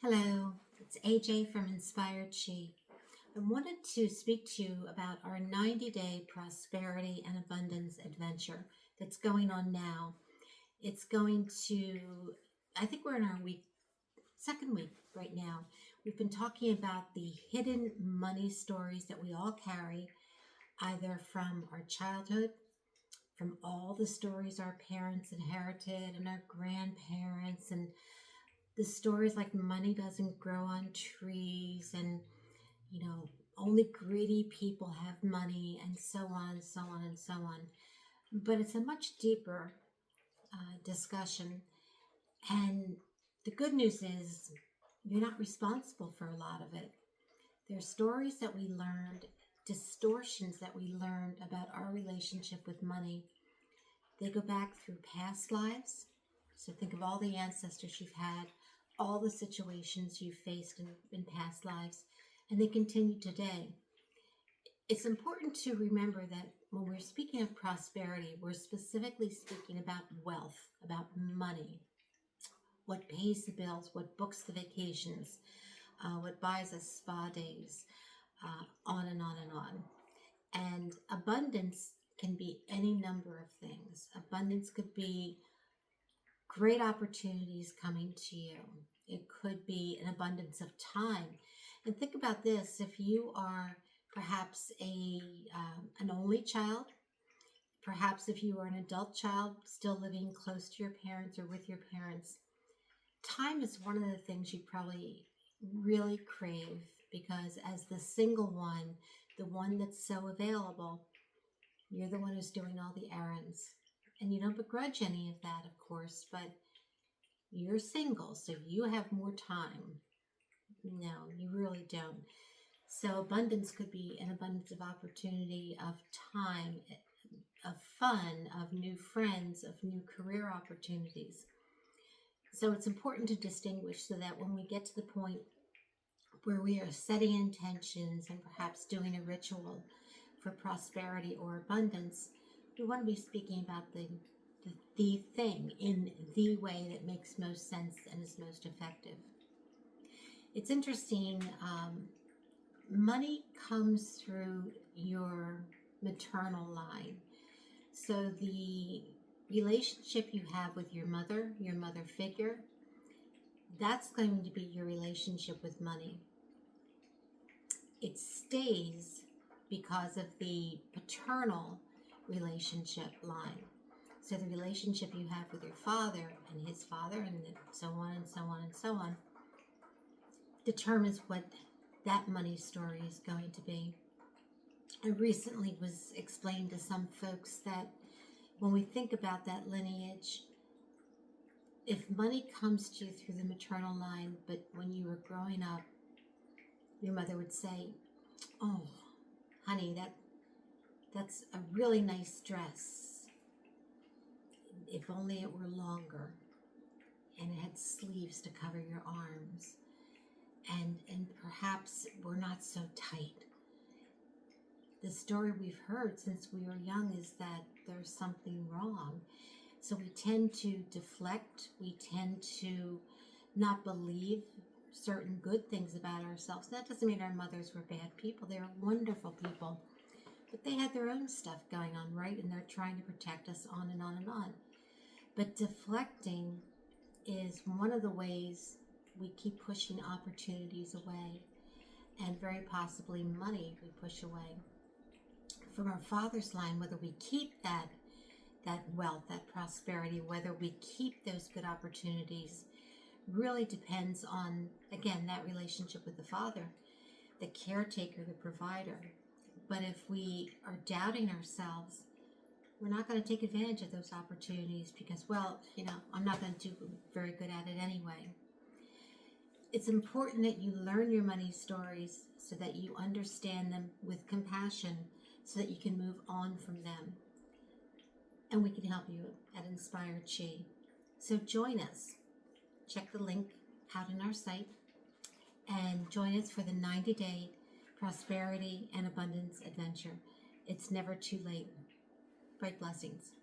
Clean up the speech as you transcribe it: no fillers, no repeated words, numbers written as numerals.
Hello, it's AJ from Inspired Chi. I wanted to speak to you about our 90-day prosperity and abundance adventure that's going on now. It's going to, I think we're in our second week right now. We've been talking about the hidden money stories that we all carry, either from our childhood, from all the stories our parents inherited and our grandparents, and the stories like money doesn't grow on trees, and you know, only greedy people have money, and so on and so on and so on. But it's a much deeper discussion. And the good news is you're not responsible for a lot of it. There's stories that we learned, distortions that we learned about our relationship with money. They go back through past lives. So think of all the ancestors you've had, all the situations you've faced in past lives, and they continue today. It's important to remember that when we're speaking of prosperity, we're specifically speaking about wealth, about money, what pays the bills, what books the vacations, what buys us spa days, on and on and on. And abundance can be any number of things. Abundance could be great opportunities coming to you. It could be an abundance of time. And think about this: if you are perhaps an only child, perhaps if you are an adult child still living close to your parents or with your parents, time is one of the things you probably really crave, because as the single one, the one that's so available, you're the one who's doing all the errands. And you don't begrudge any of that, of course, but you're single, so you have more time. No, you really don't. So abundance could be an abundance of opportunity, of time, of fun, of new friends, of new career opportunities. So it's important to distinguish so that when we get to the point where we are setting intentions and perhaps doing a ritual for prosperity or abundance, we want to be speaking about the thing in the way that makes most sense and is most effective. It's interesting. Money comes through your maternal line. So the relationship you have with your mother figure, that's going to be your relationship with money. It stays because of the paternal relationship line. So the relationship you have with your father and his father, and so on and so on and so on, determines what that money story is going to be. I recently was explained to some folks that when we think about that lineage, if money comes to you through the maternal line, but when you were growing up, your mother would say, "Oh, honey, that's a really nice dress. If only it were longer, and it had sleeves to cover your arms, and perhaps we're not so tight." The story we've heard since we were young is that there's something wrong. So we tend to deflect. We tend to not believe certain good things about ourselves. That doesn't mean our mothers were bad people. They were wonderful people. But they had their own stuff going on, right? And they're trying to protect us, on and on and on. But deflecting is one of the ways we keep pushing opportunities away, and very possibly money we push away. From our father's line, whether we keep that wealth, that prosperity, whether we keep those good opportunities, really depends on, again, that relationship with the father, the caretaker, the provider. But if we are doubting ourselves, we're not going to take advantage of those opportunities because, well, I'm not going to do very good at it anyway. It's important that you learn your money stories so that you understand them with compassion, so that you can move on from them. And we can help you at Inspired Chi. So join us. Check the link out on our site and join us for the 90-day prosperity and abundance adventure. It's never too late. Bright blessings.